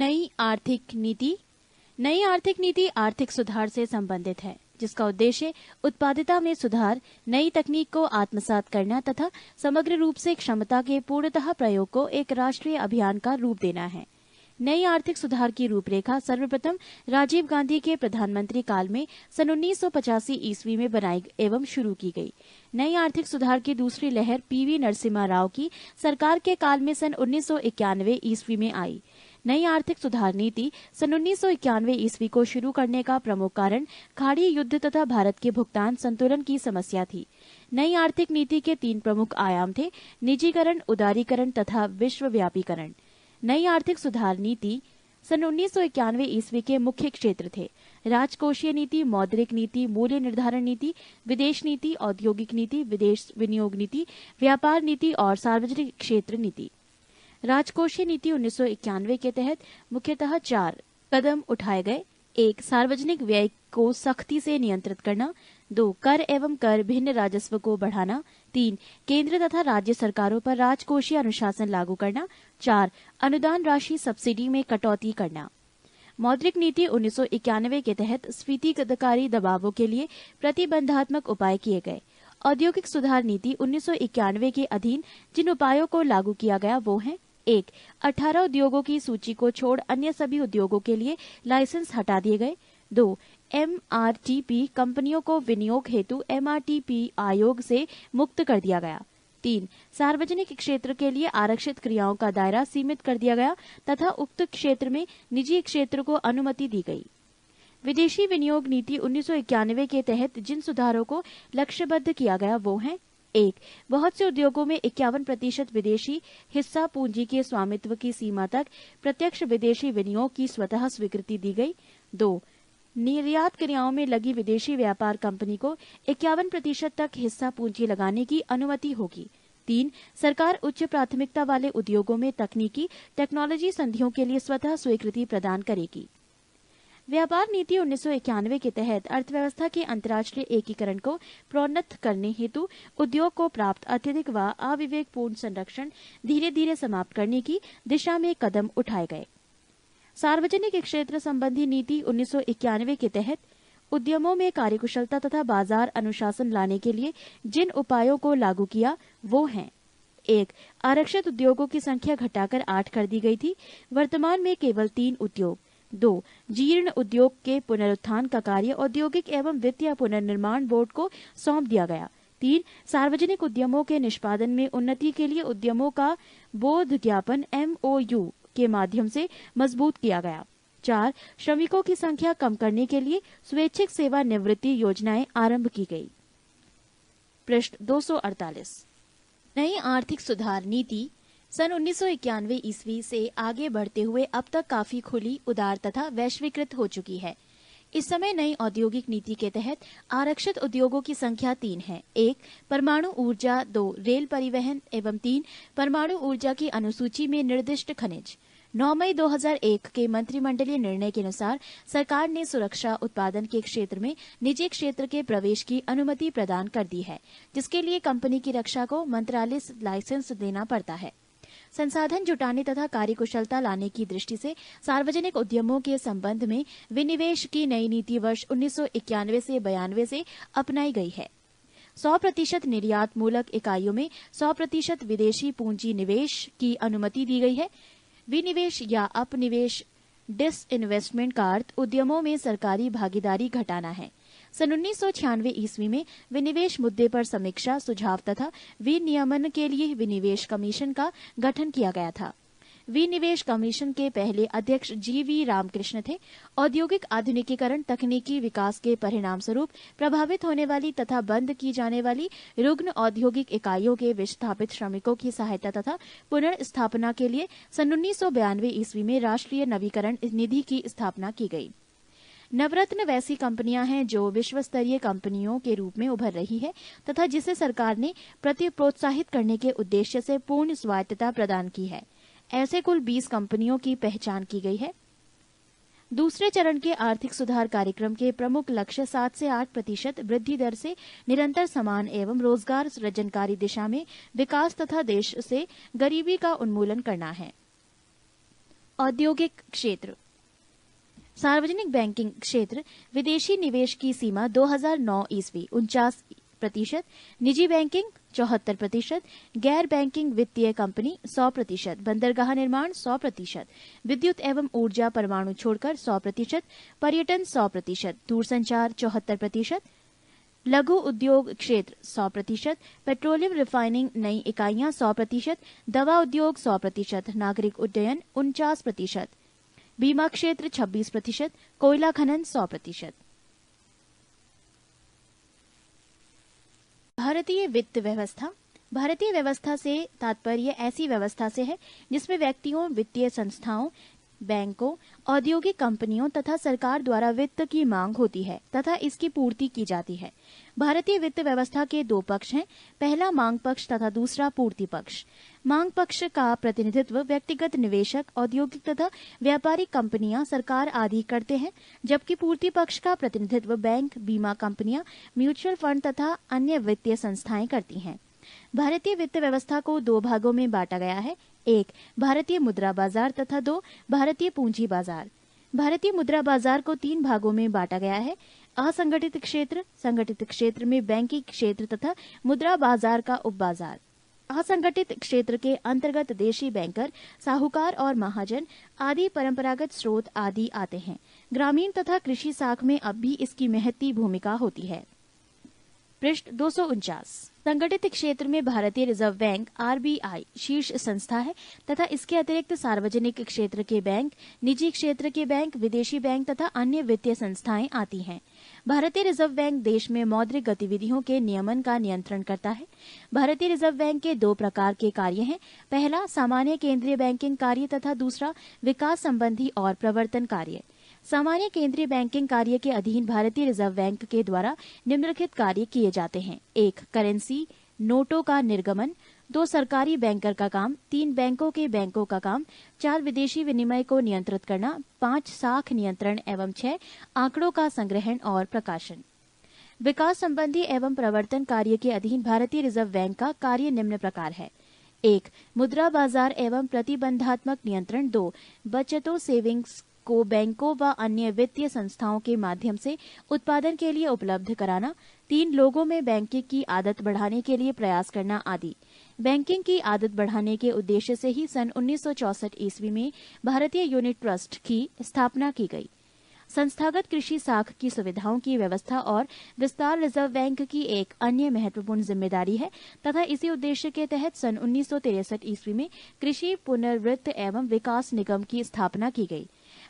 नई आर्थिक नीति। नई आर्थिक नीति आर्थिक सुधार से संबंधित है, जिसका उद्देश्य उत्पादकता में सुधार, नई तकनीक को आत्मसात करना तथा समग्र रूप से क्षमता के पूर्णतः प्रयोग को एक राष्ट्रीय अभियान का रूप देना है। नई आर्थिक सुधार की रूपरेखा सर्वप्रथम राजीव गांधी के प्रधानमंत्री काल में सन 1985 ईस्वी में बनाई एवं शुरू की गई। नई आर्थिक सुधार की दूसरी लहर पीवी नरसिम्हा राव की सरकार के काल में सन 1991 ईस्वी में आई। नई आर्थिक सुधार नीति सन 1991 ईस्वी को शुरू करने का प्रमुख कारण खाड़ी युद्ध तथा भारत के भुगतान संतुलन की समस्या थी। नई आर्थिक नीति के 3 प्रमुख आयाम थे: निजीकरण, उदारीकरण तथा विश्वव्यापीकरण। नई आर्थिक सुधार नीति सन 1991 ईस्वी के मुख्य क्षेत्र थे: राजकोषीय नीति, मौद्रिक नीति, मूल्य निर्धारण नीति, विदेश नीति, औद्योगिक नीति, विदेश विनियोग नीति, व्यापार नीति और सार्वजनिक क्षेत्र नीति। राजकोषीय नीति 1991 के तहत मुख्यतः 4 कदम उठाए गए। 1. सार्वजनिक व्यय को सख्ती से नियंत्रित करना। 2. कर एवं कर भिन्न राजस्व को बढ़ाना। 3. केंद्र तथा राज्य सरकारों पर राजकोषीय अनुशासन लागू करना। 4. अनुदान राशि सब्सिडी में कटौती करना। मौद्रिक नीति 1991 के तहत स्फीतिकारी दबावों के लिए प्रतिबंधात्मक उपाय किए गए। औद्योगिक सुधार नीति 1991 के अधीन जिन उपायों को लागू किया गया वो हैं: 1. 18 उद्योगों की सूची को छोड़ अन्य सभी उद्योगों के लिए लाइसेंस हटा दिए गए। 2. MRTP कंपनियों को विनियोग हेतु MRTP आयोग से मुक्त कर दिया गया। 3. सार्वजनिक क्षेत्र के लिए आरक्षित क्रियाओं का दायरा सीमित कर दिया गया तथा उक्त क्षेत्र में निजी क्षेत्र को अनुमति दी गई। विदेशी विनियोग नीति 1991 के तहत जिन सुधारों को लक्ष्यबद्ध किया गया वो हैं: 1. बहुत से उद्योगों में 51% विदेशी हिस्सा पूंजी के स्वामित्व की सीमा तक प्रत्यक्ष विदेशी विनियोग की स्वतः स्वीकृति दी गई। 2. निर्यात क्रियाओं में लगी विदेशी व्यापार कंपनी को 51% तक हिस्सा पूंजी लगाने की अनुमति होगी। 3. सरकार उच्च प्राथमिकता वाले उद्योगों में टेक्नोलॉजी संधियों के लिए स्वतः स्वीकृति प्रदान करेगी। व्यापार नीति 1991 के तहत अर्थव्यवस्था के अंतर्राष्ट्रीय एकीकरण को प्रोन्नत करने हेतु उद्योग को प्राप्त अत्यधिक व अविवेकपूर्ण संरक्षण धीरे धीरे समाप्त करने की दिशा में कदम उठाए गए। सार्वजनिक क्षेत्र संबंधी नीति 1991 के तहत उद्यमों में कार्यकुशलता तथा बाजार अनुशासन लाने के लिए जिन उपायों को लागू किया वो हैं: 1. आरक्षित उद्योगों की संख्या घटाकर 8 कर दी गई थी। वर्तमान में केवल 3 उद्योग। 2. जीर्ण उद्योग के पुनरुत्थान का कार्य औद्योगिक एवं वित्तीय पुनर्निर्माण बोर्ड को सौंप दिया गया। 3. सार्वजनिक उद्यमों के निष्पादन में उन्नति के लिए उद्यमों का बोध ज्ञापन MOU के माध्यम से मजबूत किया गया। 4. श्रमिकों की संख्या कम करने के लिए स्वैच्छिक सेवा निवृत्ति योजनाएं आरंभ की गई। पृष्ठ 248। नई आर्थिक सुधार नीति सन 1991 ईस्वी से आगे बढ़ते हुए अब तक काफी खुली, उदार तथा वैश्वीकृत हो चुकी है। इस समय नई औद्योगिक नीति के तहत आरक्षित उद्योगों की संख्या 3 है: 1. परमाणु ऊर्जा, 2. रेल परिवहन एवं 3. परमाणु ऊर्जा की अनुसूची में निर्दिष्ट खनिज। 9 मई 2001 के मंत्रिमंडलीय निर्णय के अनुसार सरकार ने सुरक्षा उत्पादन के क्षेत्र में निजी क्षेत्र के प्रवेश की अनुमति प्रदान कर दी है, जिसके लिए कंपनी की रक्षा को मंत्रालय लाइसेंस देना पड़ता है। संसाधन जुटाने तथा कार्यकुशलता लाने की दृष्टि से सार्वजनिक उद्यमों के संबंध में विनिवेश की नई नीति वर्ष 1991 से 92 से अपनाई गई है। 100% निर्यात मूलक इकाइयों में 100% विदेशी पूंजी निवेश की अनुमति दी गई है। विनिवेश या अपनिवेश डिसइन्वेस्टमेंट का अर्थ उद्यमों में सरकारी भागीदारी घटाना है। सन 1996 ईस्वी में विनिवेश मुद्दे पर समीक्षा, सुझाव तथा विनियमन के लिए विनिवेश कमीशन का गठन किया गया था। विनिवेश कमीशन के पहले अध्यक्ष GV रामकृष्ण थे। औद्योगिक आधुनिकीकरण, तकनीकी विकास के परिणाम स्वरूप प्रभावित होने वाली तथा बंद की जाने वाली रुग्ण औद्योगिक इकाइयों के विस्थापित श्रमिकों की सहायता तथा पुनर्स्थापना के लिए सन 1992 ईस्वी में राष्ट्रीय नवीकरण निधि की स्थापना की गई। नवरत्न वैसी कंपनियां हैं जो विश्व स्तरीय कंपनियों के रूप में उभर रही है तथा जिसे सरकार ने प्रोत्साहित करने के उद्देश्य से पूर्ण स्वायत्तता प्रदान की है। ऐसे कुल 20 कंपनियों की पहचान की गई है। दूसरे चरण के आर्थिक सुधार कार्यक्रम के प्रमुख लक्ष्य 7 से 8% वृद्धि दर से निरंतर समान एवं रोजगार सृजनकारी दिशा में विकास तथा देश से गरीबी का उन्मूलन करना है। औद्योगिक क्षेत्र। सार्वजनिक बैंकिंग क्षेत्र विदेशी निवेश की सीमा 2009 ईस्वी 49%, निजी बैंकिंग 74%, गैर बैंकिंग वित्तीय कंपनी 100%, बंदरगाह निर्माण 100%, विद्युत एवं ऊर्जा परमाणु छोड़कर 100%, पर्यटन 100%, दूरसंचार 74%, लघु उद्योग क्षेत्र 100%, पेट्रोलियम रिफाइनिंग नई इकाइयां 100%, दवा उद्योग 100%, नागरिक उड्डयन 49%, बीमा क्षेत्र 26%, कोयला खनन 100%। भारतीय वित्त व्यवस्था। भारतीय व्यवस्था से तात्पर्य ऐसी व्यवस्था से है जिसमें व्यक्तियों, वित्तीय संस्थाओं, बैंकों, औद्योगिक कंपनियों तथा सरकार द्वारा वित्त की मांग होती है तथा इसकी पूर्ति की जाती है। भारतीय वित्त व्यवस्था के दो पक्ष हैं, पहला मांग पक्ष तथा दूसरा पूर्ति पक्ष। मांग पक्ष का प्रतिनिधित्व व्यक्तिगत निवेशक, औद्योगिक तथा व्यापारिक कंपनियां, सरकार आदि करते हैं, जबकि पूर्ति पक्ष का प्रतिनिधित्व बैंक, बीमा कंपनियां, म्यूचुअल फंड तथा अन्य वित्तीय संस्थाएं करती हैं। भारतीय वित्त व्यवस्था को दो भागों में बांटा गया है, एक भारतीय मुद्रा बाजार तथा दो भारतीय पूंजी बाजार। भारतीय मुद्रा बाजार को तीन भागों में बांटा गया है, असंगठित क्षेत्र, संगठित क्षेत्र में बैंकिंग क्षेत्र तथा मुद्रा बाजार का उपबाजार। असंगठित क्षेत्र के अंतर्गत देशी बैंकर, साहूकार और महाजन आदि परंपरागत स्रोत आदि आते हैं। ग्रामीण तथा कृषि साख में अब भी इसकी महती भूमिका होती है। पृष्ठ 249। संगठित क्षेत्र में भारतीय रिजर्व बैंक आरबीआई शीर्ष संस्था है तथा इसके अतिरिक्त सार्वजनिक क्षेत्र के बैंक, निजी क्षेत्र के बैंक, विदेशी बैंक तथा अन्य वित्तीय संस्थाएं आती हैं। भारतीय रिजर्व बैंक देश में मौद्रिक गतिविधियों के नियमन का नियंत्रण करता है। भारतीय रिजर्व बैंक के दो प्रकार के कार्य हैं, पहला सामान्य केंद्रीय बैंकिंग कार्य तथा दूसरा विकास संबंधी और प्रवर्तन कार्य। सामान्य केंद्रीय बैंकिंग कार्य के अधीन भारतीय रिजर्व बैंक के द्वारा निम्नलिखित कार्य किए जाते हैं, एक करेंसी नोटों का निर्गमन, दो सरकारी बैंकर का काम, तीन बैंकों का काम, चार विदेशी विनिमय को नियंत्रित करना, पांच साख नियंत्रण एवं छह आंकड़ों का संग्रहण और प्रकाशन। विकास संबंधी एवं प्रवर्तन कार्य के अधीन भारतीय रिजर्व बैंक का कार्य निम्न प्रकार है, एक मुद्रा बाजार एवं प्रतिबंधात्मक नियंत्रण, दो बचतों सेविंग्स को बैंकों व अन्य वित्तीय संस्थाओं के माध्यम से उत्पादन के लिए उपलब्ध कराना, तीन लोगों में बैंकिंग की आदत बढ़ाने के लिए प्रयास करना आदि। बैंकिंग की आदत बढ़ाने के उद्देश्य से ही सन 1964 ईस्वी में भारतीय यूनिट ट्रस्ट की स्थापना की गई। संस्थागत कृषि साख की सुविधाओं की व्यवस्था और विस्तार रिजर्व बैंक की एक अन्य महत्वपूर्ण जिम्मेदारी है तथा इसी उद्देश्य के तहत सन 1963 ईस्वी में कृषि पुनर्वित्त एवं विकास निगम की स्थापना की गई।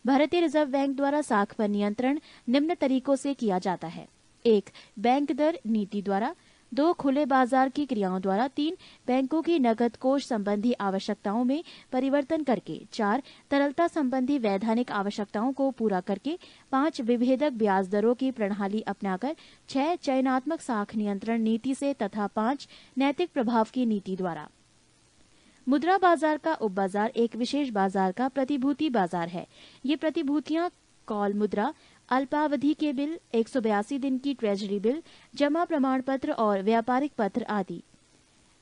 भारतीय रिजर्व बैंक द्वारा साख पर नियंत्रण निम्न तरीकों से किया जाता है, एक बैंक दर नीति द्वारा, दो खुले बाजार की क्रियाओं द्वारा, तीन बैंकों की नकद कोष संबंधी आवश्यकताओं में परिवर्तन करके, चार तरलता संबंधी वैधानिक आवश्यकताओं को पूरा करके, पांच विभेदक ब्याज दरों की प्रणाली अपनाकर, छह चयनात्मक साख नियंत्रण नीति से तथा पांच नैतिक प्रभाव की नीति द्वारा। मुद्रा बाजार का उपबाजार एक विशेष बाजार का प्रतिभूति बाजार है। ये प्रतिभूतियां कॉल मुद्रा, अल्पावधि के बिल, 182 दिन की ट्रेजरी बिल, जमा प्रमाण पत्र और व्यापारिक पत्र आदि।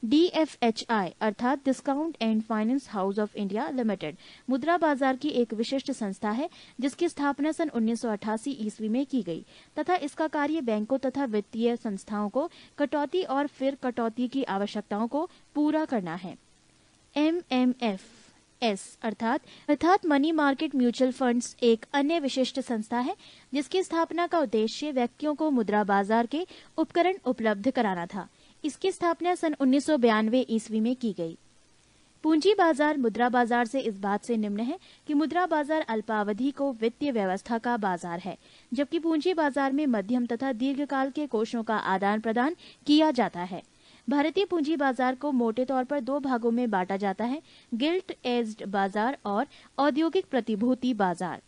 DFHI अर्थात discount and finance house of India limited मुद्रा बाजार की एक विशिष्ट संस्था है जिसकी स्थापना सन 1988 ईस्वी में की गई तथा इसका कार्य बैंकों तथा वित्तीय संस्थाओं को कटौती और फिर कटौती की आवश्यकताओं को पूरा करना है। MMFS अर्थात मनी मार्केट म्यूचुअल फंड्स एक अन्य विशिष्ट संस्था है जिसकी स्थापना का उद्देश्य व्यक्तियों को मुद्रा बाजार के उपकरण उपलब्ध कराना था। इसकी स्थापना सन 1992 ईस्वी में की गई। पूंजी बाजार मुद्रा बाजार से इस बात से निम्न है कि मुद्रा बाजार अल्पावधि को वित्तीय व्यवस्था का बाजार है, जबकि पूंजी बाजार में मध्यम तथा दीर्घकाल के कोषों का आदान प्रदान किया जाता है। भारतीय पूंजी बाजार को मोटे तौर पर दो भागों में बांटा जाता है, गिल्ट एज्ड बाजार और औद्योगिक प्रतिभूति बाजार।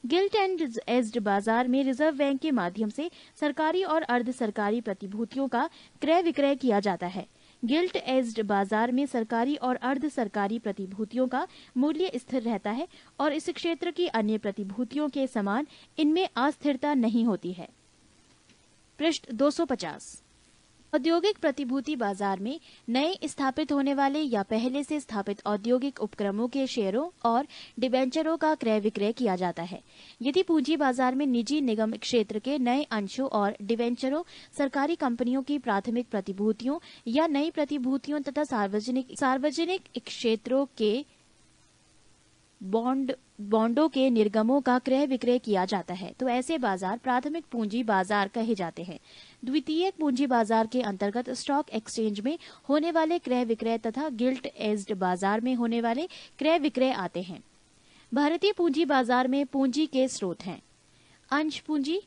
गिल्ट एंड एज्ड बाजार में रिजर्व बैंक के माध्यम से सरकारी और अर्ध सरकारी प्रतिभूतियों का क्रय विक्रय किया जाता है। गिल्ट एज्ड बाजार में सरकारी और अर्ध सरकारी प्रतिभूतियों का मूल्य स्थिर रहता है और इस क्षेत्र की अन्य प्रतिभूतियों के समान इनमें अस्थिरता नहीं होती है। पृष्ठ 250। औद्योगिक प्रतिभूति बाजार में नए स्थापित होने वाले या पहले से स्थापित औद्योगिक उपक्रमों के शेयरों और डिबेंचरों का क्रय विक्रय किया जाता है। यदि पूंजी बाजार में निजी निगम क्षेत्र के नए अंशों और डिबेंचरों, सरकारी कंपनियों की प्राथमिक प्रतिभूतियों या नई प्रतिभूतियों तथा सार्वजनिक क्षेत्रों के बॉन्डों के निर्गमों का क्रय विक्रय किया जाता है तो ऐसे बाजार प्राथमिक पूंजी बाजार कहे जाते हैं। द्वितीयक पूंजी बाजार के अंतर्गत स्टॉक एक्सचेंज में होने वाले क्रय विक्रय तथा गिल्ट एज्ड बाजार में होने वाले क्रय विक्रय आते हैं। भारतीय पूंजी बाजार में पूंजी के स्रोत हैं अंश पूंजी,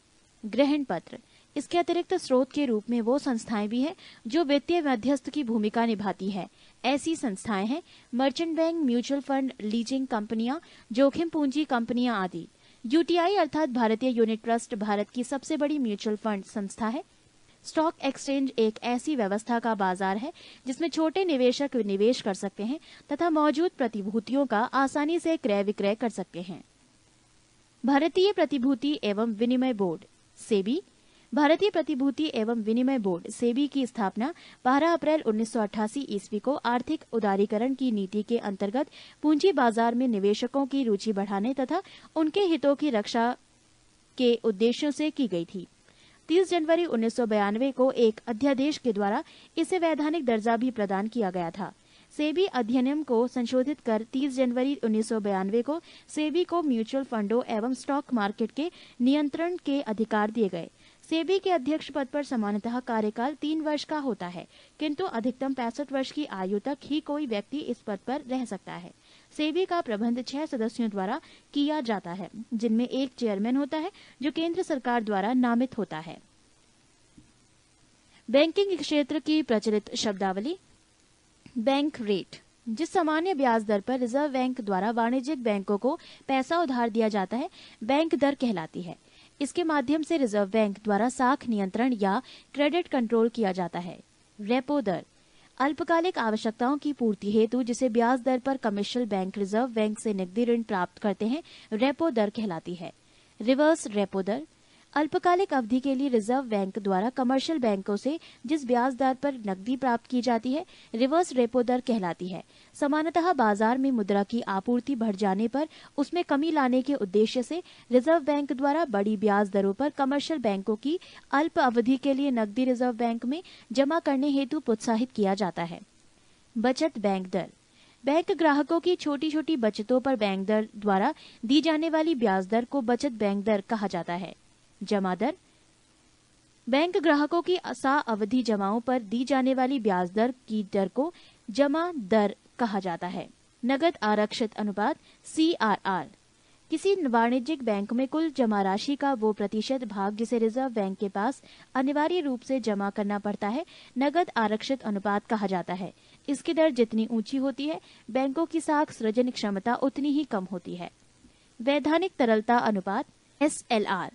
ग्रहण पत्र। इसके अतिरिक्त स्रोत के रूप में वो संस्थाएं भी हैं जो वित्तीय मध्यस्थ की भूमिका निभाती है। ऐसी संस्थाएं हैं merchant bank, mutual fund, leasing कंपनियां, जोखिम पूंजी कंपनियां आदि। यूटीआई अर्थात भारतीय यूनिट ट्रस्ट भारत की सबसे बड़ी म्यूचुअल फंड संस्था है। स्टॉक एक्सचेंज एक ऐसी व्यवस्था का बाजार है जिसमें छोटे निवेशक निवेश कर सकते हैं तथा मौजूद प्रतिभूतियों का आसानी से क्रय विक्रय कर सकते हैं। भारतीय प्रतिभूति एवं विनिमय बोर्ड सेबी। भारतीय प्रतिभूति एवं विनिमय बोर्ड सेबी की स्थापना 12 अप्रैल 1988 ईस्वी को आर्थिक उदारीकरण की नीति के अंतर्गत पूंजी बाजार में निवेशकों की रुचि बढ़ाने तथा उनके हितों की रक्षा के उद्देश्यों से की गई थी। 30 जनवरी 1992 को एक अध्यादेश के द्वारा इसे वैधानिक दर्जा भी प्रदान किया गया था। सेबी अधिनियम को संशोधित कर 30 जनवरी 1992 को सेबी को म्यूचुअल फंडों एवं स्टॉक मार्केट के नियंत्रण के अधिकार दिए गए। सेबी के अध्यक्ष पद पर सामान्यतः कार्यकाल 3 वर्ष का होता है, किंतु अधिकतम 65 वर्ष की आयु तक ही कोई व्यक्ति इस पद पर रह सकता है। सेबी का प्रबंध 6 सदस्यों द्वारा किया जाता है, जिनमें एक चेयरमैन होता है जो केंद्र सरकार द्वारा नामित होता है। बैंकिंग क्षेत्र की प्रचलित शब्दावली। बैंक रेट, जिस सामान्य ब्याज दर पर रिजर्व बैंक द्वारा वाणिज्यिक बैंकों को पैसा उधार दिया जाता है, बैंक दर कहलाती है। इसके माध्यम से रिजर्व बैंक द्वारा साख नियंत्रण या क्रेडिट कंट्रोल किया जाता है। रेपो दर, अल्पकालिक आवश्यकताओं की पूर्ति हेतु जिसे ब्याज दर पर कमर्शियल बैंक रिजर्व बैंक से नकदी ऋण प्राप्त करते हैं, रेपो दर कहलाती है। रिवर्स रेपो दर, अल्पकालिक अवधि के लिए रिजर्व बैंक द्वारा कमर्शियल बैंकों से जिस ब्याज दर पर नकदी प्राप्त की जाती है, रिवर्स रेपो दर कहलाती है। सामान्यतः बाजार में मुद्रा की आपूर्ति बढ़ जाने पर उसमें कमी लाने के उद्देश्य से रिजर्व बैंक द्वारा बड़ी ब्याज दरों पर कमर्शियल बैंकों की अल्प अवधि के लिए नकदी रिजर्व बैंक में जमा करने हेतु प्रोत्साहित किया जाता है। बचत बैंक दर, बैंक ग्राहकों की छोटी छोटी बचतों पर बैंक दर द्वारा दी जाने वाली ब्याज दर को बचत बैंक दर कहा जाता है। जमा दर, बैंक ग्राहकों की अवधि जमाओं पर दी जाने वाली ब्याज दर की दर को जमा दर कहा जाता है। नगद आरक्षित अनुपात CRR, किसी वाणिज्यिक बैंक में कुल जमा राशि का वो प्रतिशत भाग जिसे रिजर्व बैंक के पास अनिवार्य रूप से जमा करना पड़ता है, नगद आरक्षित अनुपात कहा जाता है। इसकी दर जितनी ऊंची होती है, बैंकों की साख सृजन क्षमता उतनी ही कम होती है। वैधानिक तरलता अनुपात SLR,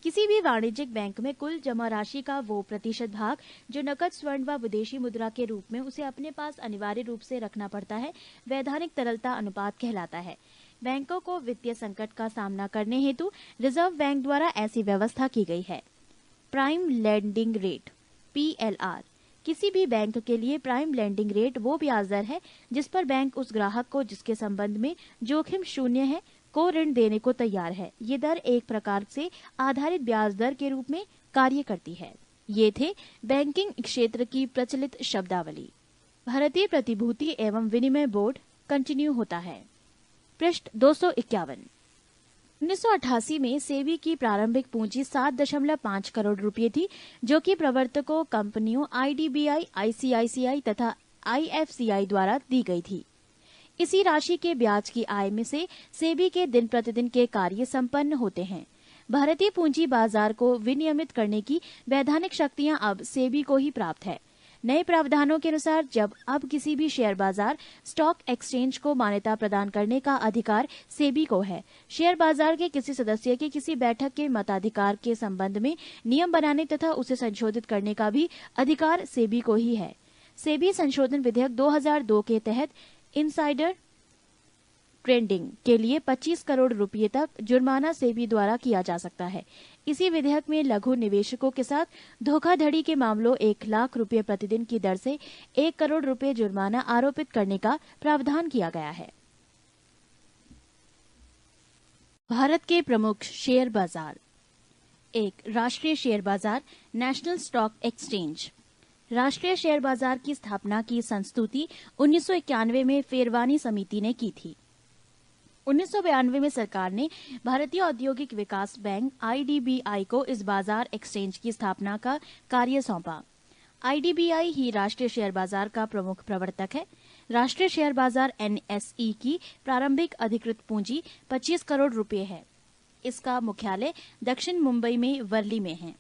किसी भी वाणिज्यिक बैंक में कुल जमा राशि का वो प्रतिशत भाग जो नकद, स्वर्ण व विदेशी मुद्रा के रूप में उसे अपने पास अनिवार्य रूप से रखना पड़ता है, वैधानिक तरलता अनुपात कहलाता है। बैंकों को वित्तीय संकट का सामना करने हेतु रिजर्व बैंक द्वारा ऐसी व्यवस्था की गई है। प्राइम लेंडिंग रेट PLR, किसी भी बैंक के लिए प्राइम लेंडिंग रेट वो ब्याज दर है जिस पर बैंक उस ग्राहक को जिसके संबंध में जोखिम शून्य है को ऋण देने को तैयार है। ये दर एक प्रकार से आधारित ब्याज दर के रूप में कार्य करती है। ये थे बैंकिंग क्षेत्र की प्रचलित शब्दावली। भारतीय प्रतिभूति एवं विनिमय बोर्ड कंटिन्यू होता है। पृष्ठ 251। 1988 में सेबी की प्रारंभिक पूंजी 7.5 करोड़ रुपए थी, जो कि प्रवर्तकों कंपनियों IDBI, ICICI तथा IFCI द्वारा दी गई थी। इसी राशि के ब्याज की आय में से सेबी के दिन प्रतिदिन के कार्य संपन्न होते हैं। भारतीय पूंजी बाजार को विनियमित करने की वैधानिक शक्तियां अब सेबी को ही प्राप्त है। नए प्रावधानों के अनुसार जब अब किसी भी शेयर बाजार, स्टॉक एक्सचेंज को मान्यता प्रदान करने का अधिकार सेबी को है। शेयर बाजार के किसी सदस्य के किसी बैठक के मताधिकार के संबंध में नियम बनाने तथा उसे संशोधित करने का भी अधिकार सेबी को ही है। सेबी संशोधन विधेयक 2002 के तहत इनसाइडर ट्रेडिंग के लिए 25 करोड़ रुपए तक जुर्माना सेबी द्वारा किया जा सकता है। इसी विधेयक में लघु निवेशकों के साथ धोखाधड़ी के मामलों 1 लाख रुपए प्रतिदिन की दर से 1 करोड़ रुपए जुर्माना आरोपित करने का प्रावधान किया गया है। भारत के प्रमुख शेयर बाजार। 1. राष्ट्रीय शेयर बाजार, नेशनल स्टॉक एक्सचेंज। राष्ट्रीय शेयर बाजार की स्थापना की संस्तुति 1991 में फेरवानी समिति ने की थी। 1992 में सरकार ने भारतीय औद्योगिक विकास बैंक IDBI को इस बाजार एक्सचेंज की स्थापना का कार्य सौंपा। IDBI ही राष्ट्रीय शेयर बाजार का प्रमुख प्रवर्तक है। राष्ट्रीय शेयर बाजार NSE की प्रारंभिक अधिकृत पूंजी 25 करोड़ रुपए है। इसका मुख्यालय दक्षिण मुंबई में वर्ली में है।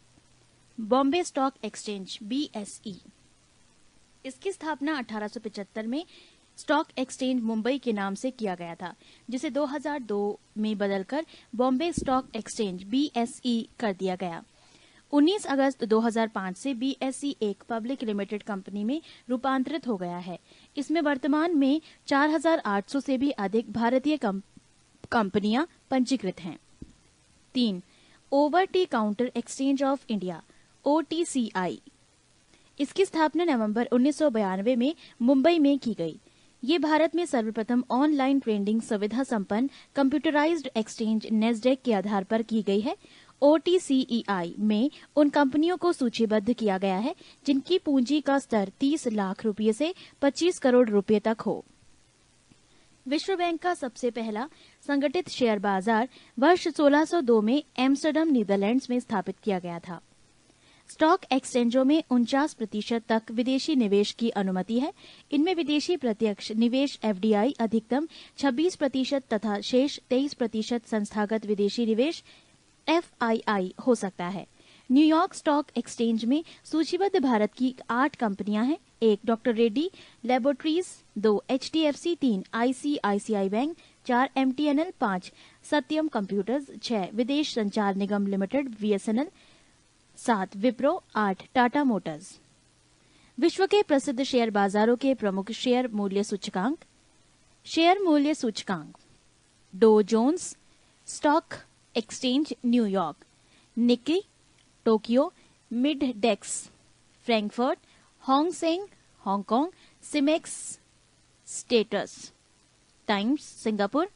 बॉम्बे स्टॉक एक्सचेंज BSE, इसकी स्थापना 1875 में स्टॉक एक्सचेंज मुंबई के नाम से किया गया था, जिसे 2002 में बदलकर बॉम्बे स्टॉक एक्सचेंज BSE कर दिया गया। 19 अगस्त 2005 से BSE एक पब्लिक लिमिटेड कंपनी में रूपांतरित हो गया है। इसमें वर्तमान में 4,800 से भी अधिक भारतीय कंपनियां पंजीकृत हैं। 3. Over T counter exchange of India OTCI, इसकी स्थापना नवंबर 1992 में मुंबई में की गई। ये भारत में सर्वप्रथम ऑनलाइन ट्रेडिंग सुविधा संपन्न कंप्यूटराइज्ड एक्सचेंज नेस्डेक के आधार पर की गई है। OTCEI में उन कंपनियों को सूचीबद्ध किया गया है जिनकी पूंजी का स्तर 30 लाख रुपए से 25 करोड़ रुपए तक हो। विश्व बैंक का सबसे पहला संगठित शेयर बाजार वर्ष 1602 में एम्स्टर्डम नीदरलैंड्स में स्थापित किया गया था। स्टॉक एक्सचेंजों में 49% तक विदेशी निवेश की अनुमति है। इनमें विदेशी प्रत्यक्ष निवेश FDI अधिकतम 26% तथा शेष 23% संस्थागत विदेशी निवेश FII हो सकता है। न्यूयॉर्क स्टॉक एक्सचेंज में सूचीबद्ध भारत की 8 कंपनियां हैं। 1. Doctor Reddy Laboratories, 2. HDFC, 3. ICICI Bank, 4. MTNL, 5. Satyam Computers, 6. Videsh Sanchar Nigam Limited VSNL, 7. Wipro, 8. Tata Motors. विश्व के प्रसिद्ध शेयर बाजारों के प्रमुख शेयर मूल्य सूचकांक। शेयर मूल्य सूचकांक Dow Jones stock exchange New York, Nikkei Tokyo, Mid DAX Frankfurt, Hang Seng Hong Kong, SIMEX Straits Times Singapore,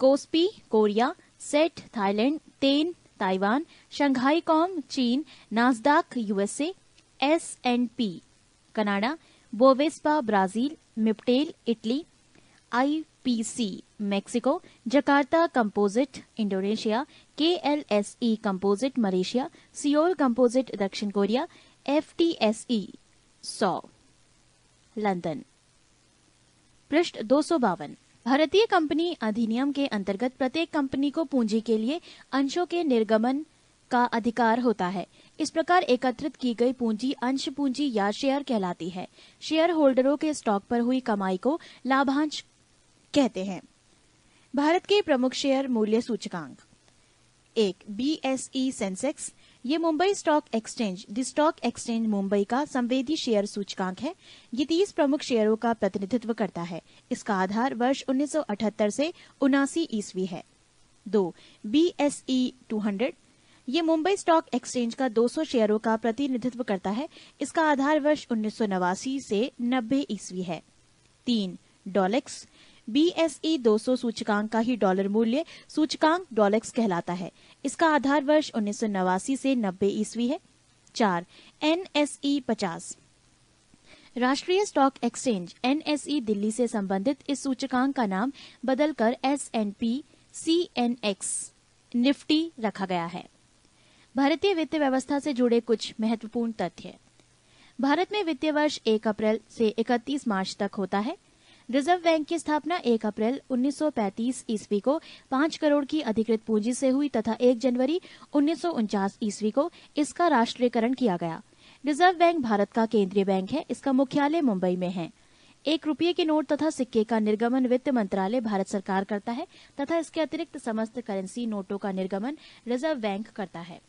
KOSPI Korea, SET Thailand, तेन ताइवान, शंघाई कॉम चीन, Nasdaq USA, S&P Canada, Bovespa Brazil, MIBTEL Italy, IPC Mexico, Jakarta Composite Indonesia, KLSE Composite Malaysia, Seoul Composite दक्षिण Korea, FTSE 100 London. पृष्ठ 252। भारतीय company अधिनियम के अंतर्गत प्रत्येक company को पूंजी के लिए अंशों के निर्गमन का अधिकार होता है। इस प्रकार एकत्रित की गई पूंजी अंश पूंजी या शेयर कहलाती है। शेयर होल्डरों के स्टॉक पर हुई कमाई को लाभांश कहते हैं। भारत के प्रमुख शेयर मूल्य सूचकांक। 1. BSE सेंसेक्स, ये Mumbai stock exchange the stock exchange Mumbai का संवेदी शेयर सूचकांक है। ये 30 प्रमुख शेयरों का प्रतिनिधित्व करता है। इसका आधार वर्ष 1978 से 79 ईस्वी है। 2. BSE 200, ये मुंबई स्टॉक एक्सचेंज का 200 शेयरों का प्रतिनिधित्व करता है। इसका आधार वर्ष 1989 से 90 ईस्वी है। 3. डॉलेक्स, BSE 200 सूचकांक का ही डॉलर मूल्य सूचकांक डॉलेक्स कहलाता है। इसका आधार वर्ष 1989 से 90 ईस्वी है। 4. NSE 50, राष्ट्रीय स्टॉक एक्सचेंज NSE दिल्ली से संबंधित इस सूचकांक का नाम बदलकर S&P CNX निफ्टी रखा गया है। भारतीय वित्त व्यवस्था से जुड़े कुछ महत्वपूर्ण तथ्य। भारत में वित्तीय वर्ष 1 अप्रैल से 31 मार्च तक होता है। रिजर्व बैंक की स्थापना 1 अप्रैल 1935 ईस्वी को 5 करोड़ की अधिकृत पूंजी से हुई तथा 1 जनवरी 1949 ईस्वी को इसका राष्ट्रीयकरण किया गया। रिजर्व बैंक भारत का केंद्रीय बैंक है। इसका मुख्यालय मुंबई में है। 1 रुपये के नोट तथा सिक्के का निर्गमन वित्त मंत्रालय भारत सरकार करता है तथा इसके अतिरिक्त समस्त करेंसी नोटों का निर्गमन रिजर्व बैंक करता है।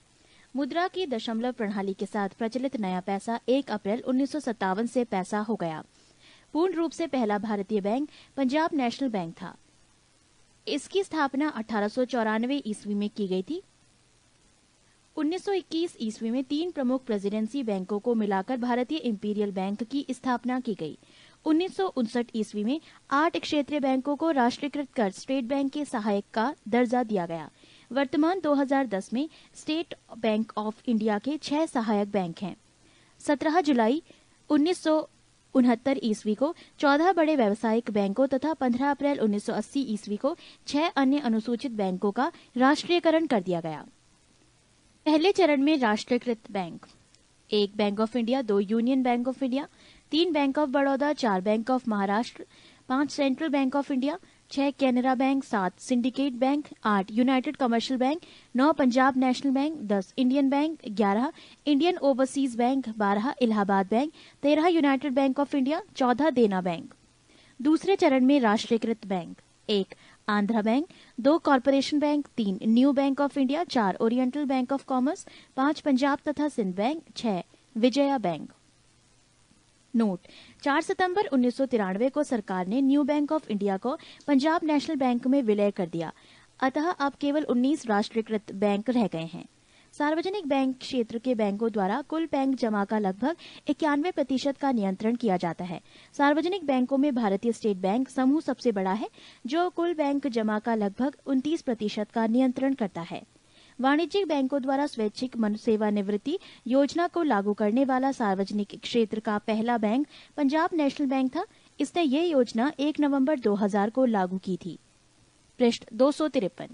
मुद्रा की दशमलव प्रणाली के साथ प्रचलित नया पैसा 1 अप्रैल 1957 से पैसा हो गया। पूर्ण रूप से पहला भारतीय बैंक पंजाब नेशनल बैंक था। इसकी स्थापना 1894 ईस्वी में की गई थी। 1921 ईस्वी में 3 प्रमुख प्रेसिडेंसी बैंकों को मिलाकर भारतीय इंपीरियल बैंक की स्थापना की गई। 1959 ईस्वी में 8 क्षेत्रीय बैंकों को राष्ट्रीयकृत कर स्टेट बैंक के सहायक का दर्जा दिया गया। वर्तमान 2010 में स्टेट बैंक ऑफ इंडिया के 6 सहायक बैंक हैं। 17 जुलाई 1969 ईस्वी को 14 बड़े व्यावसायिक बैंकों तथा 15 अप्रैल 1980 ईस्वी को 6 अन्य अनुसूचित बैंकों का राष्ट्रीयकरण कर दिया गया। पहले चरण में राष्ट्रीयकृत bank: 1 bank of India, 2 union bank of India, 3 bank of Baroda, 4 bank of Maharashtra, 5 central bank of India, 6 Canara bank, 7 syndicate bank, 8 United commercial bank, 9 Punjab national bank, 10 Indian bank, 11 Indian overseas bank, 12 Allahabad bank, 13 United bank of India, 14 देना bank. दूसरे चरण में राष्ट्रीयकृत bank: 1 Andhra bank, 2 corporation bank, 3 New Bank of India, 4 Oriental Bank of Commerce, 5 Punjab तथा Sind Bank, 6 Vijaya Bank. Note: 4 सितंबर 1993 को सरकार ने न्यू बैंक ऑफ इंडिया को पंजाब नेशनल बैंक में विलय कर दिया। अतः अब केवल 19 राष्ट्रीयकृत बैंक रह गए हैं। सार्वजनिक बैंक क्षेत्र के बैंकों द्वारा कुल बैंक जमा का लगभग 91% का नियंत्रण किया जाता है। सार्वजनिक बैंकों में भारतीय स्टेट बैंक समूह सबसे बड़ा है, जो कुल बैंक जमा का लगभग 29% का नियंत्रण करता है। वाणिज्यिक बैंकों द्वारा स्वैच्छिक सेवानिवृत्ति योजना को लागू करने वाला सार्वजनिक क्षेत्र का पहला बैंक पंजाब नेशनल बैंक था। इसने ये योजना 1 नवंबर 2000 को लागू की थी। पृष्ठ 253।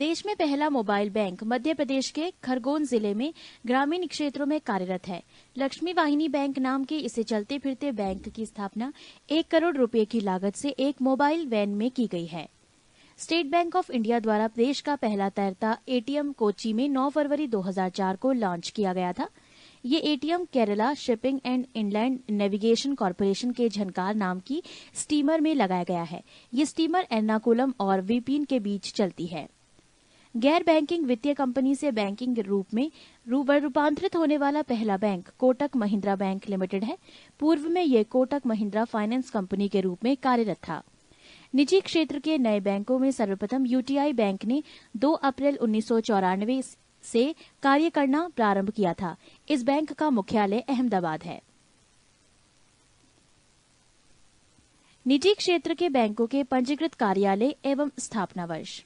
देश में पहला मोबाइल बैंक मध्य प्रदेश के खरगोन जिले में ग्रामीण क्षेत्रों में कार्यरत है। लक्ष्मी वाहिनी बैंक नाम के इसे चलते फिरते बैंक की स्थापना 1 करोड़ रुपए की लागत से एक मोबाइल वैन में की गई है। स्टेट बैंक ऑफ इंडिया द्वारा देश का पहला तैरता एटीएम कोच्चि में 9 फरवरी 2004 को लॉन्च किया गया था। ये ATM Kerala shipping and inland navigation corporation के झनकार नाम की स्टीमर में लगाया गया है। ये स्टीमर एर्नाकुलम और विपिन के बीच चलती है। गैर बैंकिंग वित्तीय कंपनी से बैंकिंग रूप में रूपांतरित होने वाला पहला bank Kotak Mahindra bank limited है। पूर्व में ये कोटक महिंद्रा फाइनेंस कंपनी के रूप में कार्यरत था। निजी क्षेत्र के नए बैंकों में सर्वप्रथम यूटीआई बैंक ने 2 अप्रैल 1994 से कार्य करना प्रारंभ किया था। इस बैंक का मुख्यालय अहमदाबाद है। निजी क्षेत्र के बैंकों के पंजीकृत कार्यालय एवं स्थापना वर्ष: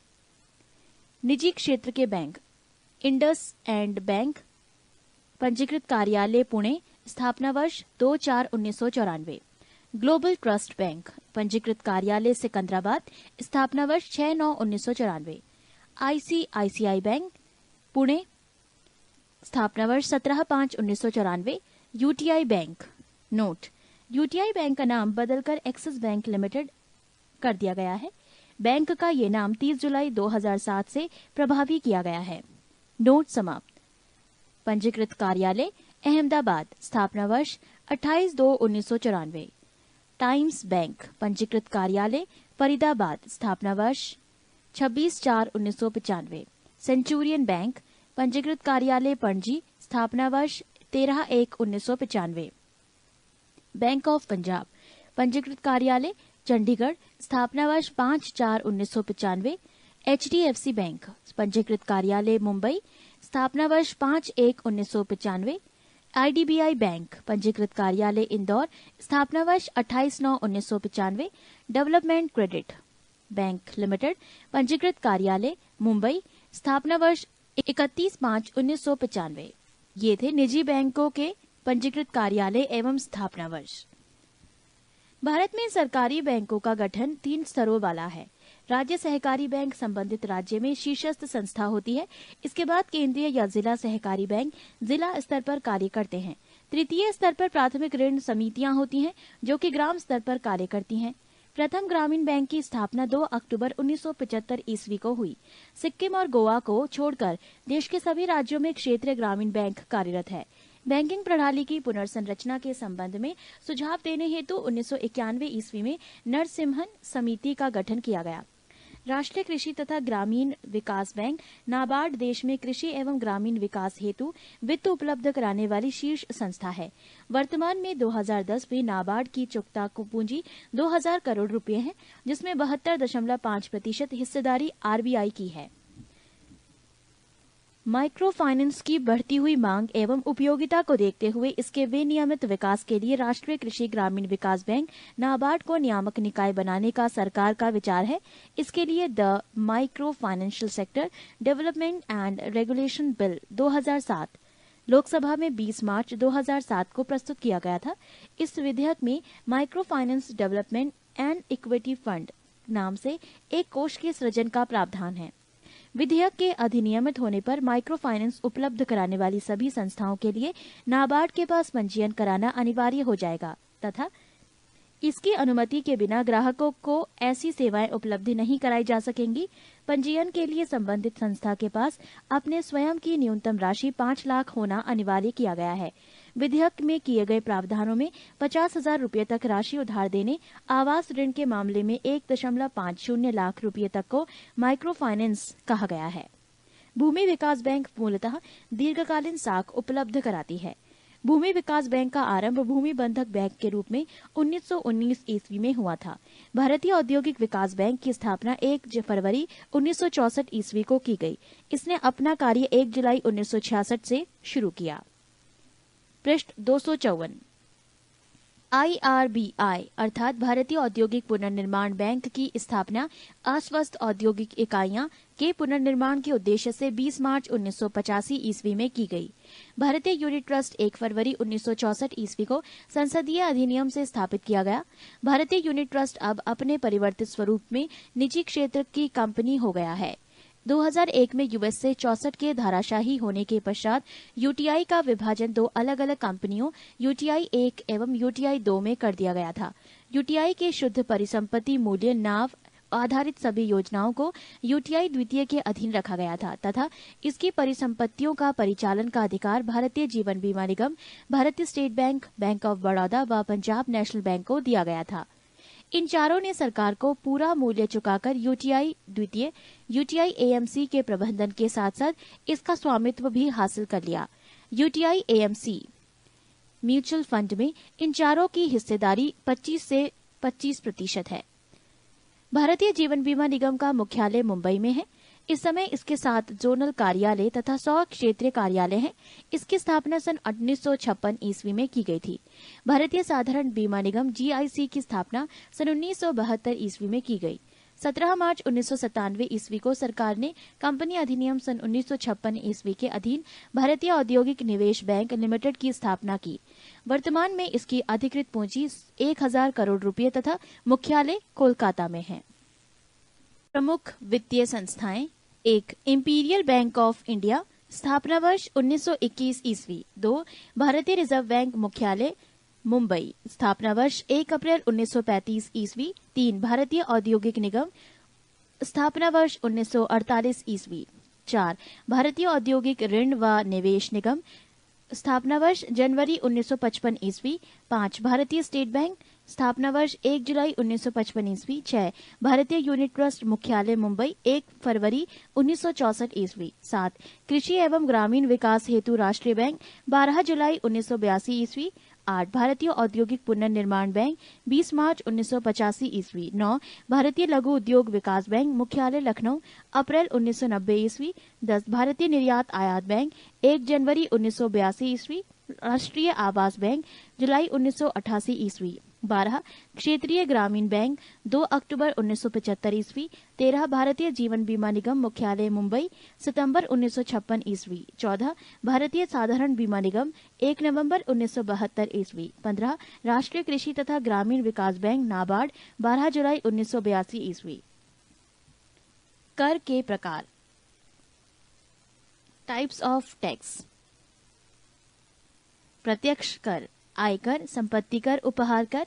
निजी क्षेत्र के बैंक: इंडस एंड बैंक, पंजीकृत कार्यालय पुणे, स्थापना वर्ष 2/4/1994। ग्लोबल ट्रस्ट बैंक, पंजीकृत कार्यालय सिकंदराबाद, स्थापना वर्ष 6/9/1994। आईसीआईसीआई बैंक पुणे, स्थापना वर्ष 17/5/1994। UTI bank. Note: UTI bank का नाम बदलकर एक्सिस बैंक लिमिटेड कर दिया गया है। बैंक का ये नाम 30 जुलाई 2007 से प्रभावी किया गया है। नोट समाप्त। पंजीकृत कार्यालय अहमदाबाद, स्थापना वर्ष 28/2/1994। टाइम्स बैंक, पंजीकृत कार्यालय फरीदाबाद, स्थापना वर्ष 26/4/1995। सेंचुरियन बैंक, पंजीकृत कार्यालय पणजी, स्थापना वर्ष 13/1/1995। बैंक ऑफ पंजाब, पंजीकृत कार्यालय चंडीगढ़, स्थापना वर्ष 5/4/1995। एचडीएफसी बैंक, पंजीकृत कार्यालय मुंबई, स्थापना वर्ष 5/1/1995। आईडीबीआई बैंक, पंजीकृत कार्यालय इंदौर, स्थापना वर्ष 28/9/1995। डेवलपमेंट क्रेडिट बैंक लिमिटेड, पंजीकृत कार्यालय मुंबई, स्थापना वर्ष 31/5/1995। ये थे निजी बैंकों के पंजीकृत कार्यालय एवं स्थापना वर्ष। भारत में सरकारी बैंकों का गठन 3 स्तरों वाला है। राज्य सहकारी बैंक संबंधित राज्य में शीर्षस्थ संस्था होती है। इसके बाद केंद्रीय या जिला सहकारी बैंक जिला स्तर पर कार्य करते हैं। तृतीय स्तर पर प्राथमिक ऋण समितियां होती हैं, जो कि ग्राम स्तर पर कार्य करती हैं। प्रथम ग्रामीण बैंक की स्थापना 2 अक्टूबर 1975 ईस्वी को हुई। सिक्किम और गोवा को छोड़कर देश के सभी राज्यों में क्षेत्रीय ग्रामीण बैंक कार्यरत है। बैंकिंग प्रणाली की पुनर्संरचना के संबंध में सुझाव देने हेतु 1991 ईस्वी में नरसिम्हन समिति का गठन किया गया। राष्ट्रीय कृषि तथा ग्रामीण विकास बैंक नाबार्ड देश में कृषि एवं ग्रामीण विकास हेतु वित्त उपलब्ध कराने वाली शीर्ष संस्था है। वर्तमान में 2010 में नाबार्ड की चुकता पूंजी 2000 करोड़ रुपए है, जिसमें 72.5% हिस्सेदारी आरबीआई की है। माइक्रो फाइनेंस की बढ़ती हुई मांग एवं उपयोगिता को देखते हुए इसके विनियमित विकास के लिए राष्ट्रीय कृषि ग्रामीण विकास बैंक नाबार्ड को नियामक निकाय बनाने का सरकार का विचार है। इसके लिए the micro financial sector development and regulation bill 2007 Lok Sabha में 20 मार्च 2007 को प्रस्तुत किया गया था। इस विधेयक में micro finance development and equity fund नाम से एक कोष के सृजन का प्रावधान है। विधेयक के अधिनियमित होने पर माइक्रो फाइनेंस उपलब्ध कराने वाली सभी संस्थाओं के लिए नाबार्ड के पास पंजीयन कराना अनिवार्य हो जाएगा तथा इसकी अनुमति के बिना ग्राहकों को ऐसी सेवाएं उपलब्ध नहीं कराई जा सकेंगी। पंजीयन के लिए संबंधित संस्था के पास अपने स्वयं की न्यूनतम राशि 5 लाख होना अनिवार्य किया गया है। विधेयक में किए गए प्रावधानों में 50,000 रुपये तक राशि उधार देने, आवास ऋण के मामले में 1.50 लाख रुपये तक को माइक्रो फाइनेंस कहा गया है। भूमि विकास बैंक मूलतः दीर्घकालीन साख उपलब्ध कराती है। भूमि विकास बैंक का आरंभ भूमि बंधक बैंक के रूप में 1919 ईस्वी में हुआ था। भारतीय औद्योगिक विकास बैंक की स्थापना 1 फरवरी 1964 ईस्वी को की गई। इसने अपना कार्य 1 जुलाई 1966 से शुरू किया। पृष्ठ 254। IRBI अर्थात भारतीय औद्योगिक पुनर्निर्माण बैंक की स्थापना अस्वस्थ औद्योगिक इकाइयां के पुनर्निर्माण के उद्देश्य से 20 मार्च 1985 ईस्वी में की गई। भारतीय यूनिट ट्रस्ट 1 फरवरी 1964 ईस्वी को संसदीय अधिनियम से स्थापित किया गया। भारतीय यूनिट ट्रस्ट अब अपने परिवर्तित स्वरूप में निजी क्षेत्र की कंपनी हो गया है। 2001 में यूएस से 64 के धाराशाही होने के पश्चात यूटीआई का विभाजन 2 अलग अलग कंपनियों यूटीआई 1 एवं यूटीआई 2 में कर दिया गया था। यूटीआई के शुद्ध परिसंपत्ति मूल्य नाव आधारित सभी योजनाओं को यूटीआई द्वितीय के अधीन रखा गया था तथा इसकी परिसंपत्तियों का परिचालन का अधिकार भारतीय जीवन बीमा निगम, भारतीय state bank, bank of Baroda व पंजाब नेशनल बैंक को दिया गया था। इन चारों ने सरकार को पूरा मूल्य चुकाकर यूटीआई द्वितीय, यूटीआई एएमसी के प्रबंधन के साथ साथ इसका स्वामित्व भी हासिल कर लिया। यूटीआई एएमसी म्यूचुअल फंड में इन चारों की हिस्सेदारी 25 से 25% है। भारतीय जीवन बीमा निगम का मुख्यालय मुंबई में है। इस समय इसके 7 जोनल कार्यालय तथा 100 क्षेत्रीय कार्यालय हैं। इसकी स्थापना सन 1956 ईस्वी में की गई थी। भारतीय साधारण बीमा निगम जीआईसी की स्थापना सन 1972 ईस्वी में की गई। 17 मार्च 1997 ईस्वी को सरकार ने कंपनी अधिनियम सन 1956 ईस्वी के अधीन भारतीय औद्योगिक निवेश बैंक लिमिटेड की स्थापना की। वर्तमान में इसकी अधिकृत पूंजी 1000 करोड़ रुपये तथा मुख्यालय कोलकाता में है। प्रमुख वित्तीय संस्थाएं 1 इंपीरियल बैंक ऑफ इंडिया, स्थापना वर्ष 1921 ईस्वी। 2 भारतीय रिजर्व बैंक, मुख्यालय मुंबई, स्थापना वर्ष 1 अप्रैल 1935 ईस्वी। 3 भारतीय औद्योगिक निगम, स्थापना वर्ष 1948 ईस्वी। 4 भारतीय औद्योगिक ऋण व निवेश निगम, स्थापना वर्ष जनवरी 1955 ईस्वी। 5 भारतीय स्टेट बैंक, स्थापना वर्ष 1 जुलाई 1955 ईस्वी। 6 भारतीय यूनिट ट्रस्ट, मुख्यालय मुंबई, 1 फरवरी 1964 ईस्वी। 7 कृषि एवं ग्रामीण विकास हेतु राष्ट्रीय बैंक, 12 जुलाई 1982 ईस्वी। 8 भारतीय औद्योगिक पुनर्निर्माण बैंक, 20 मार्च 1985 ईस्वी। 9 भारतीय लघु उद्योग विकास बैंक, मुख्यालय लखनऊ, अप्रैल 1990 ईस्वी। 10 भारतीय निर्यात आयात बैंक, 1 जनवरी 1982 ईस्वी। राष्ट्रीय आवास बैंक, जुलाई 1988 ईस्वी। 12 क्षेत्रीय ग्रामीण बैंक, 2 अक्टूबर 1975 ईस्वी। 13 भारतीय जीवन बीमा निगम, मुख्यालय मुंबई, सितंबर 1956 ईस्वी। 14 भारतीय साधारण बीमा निगम, 1 नवंबर 1972 ईस्वी। 15 राष्ट्रीय कृषि तथा ग्रामीण विकास बैंक नाबार्ड, 12 जुलाई 1982 ईस्वी। कर के प्रकार। Types of tax. प्रत्यक्ष कर, आयकर, संपत्ति कर, उपहार कर।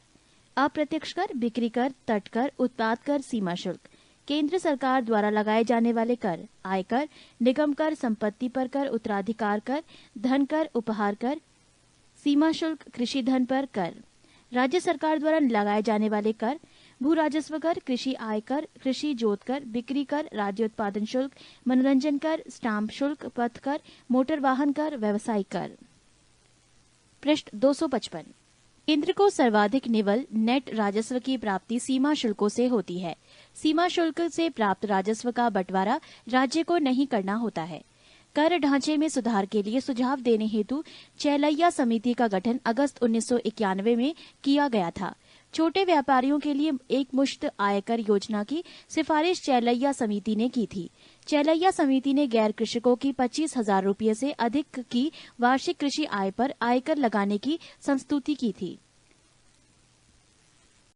अप्रत्यक्ष कर, बिक्री कर, तट कर, उत्पाद कर, सीमा शुल्क। केंद्र सरकार द्वारा लगाए जाने वाले कर, आयकर, निगम कर, संपत्ति पर कर, उत्तराधिकार कर, धन कर, उपहार कर, सीमा शुल्क, कृषि धन पर कर। राज्य सरकार द्वारा लगाए जाने वाले कर, भू राजस्व कर, कृषि आय कर, कृषि जोत कर, बिक्री कर, राज्य उत्पादन शुल्क, मनोरंजन कर, स्टाम्प शुल्क, पथ कर, मोटर वाहन कर, व्यवसायिक कर। पृष्ठ 255। केंद्र को सर्वाधिक निवल नेट राजस्व की प्राप्ति सीमा शुल्कों से होती है। सीमा शुल्क से प्राप्त राजस्व का बंटवारा राज्य को नहीं करना होता है। कर ढांचे में सुधार के लिए सुझाव देने हेतु चैलैया समिति का गठन अगस्त 1991 में किया गया था। छोटे व्यापारियों के लिए एक मुश्त आयकर योजना की सिफारिश चैलैया समिति ने की थी। चैलैया समिति ने गैर कृषकों की 25,000 रुपये से अधिक की वार्षिक कृषि आय पर आयकर लगाने की संस्तुति की थी।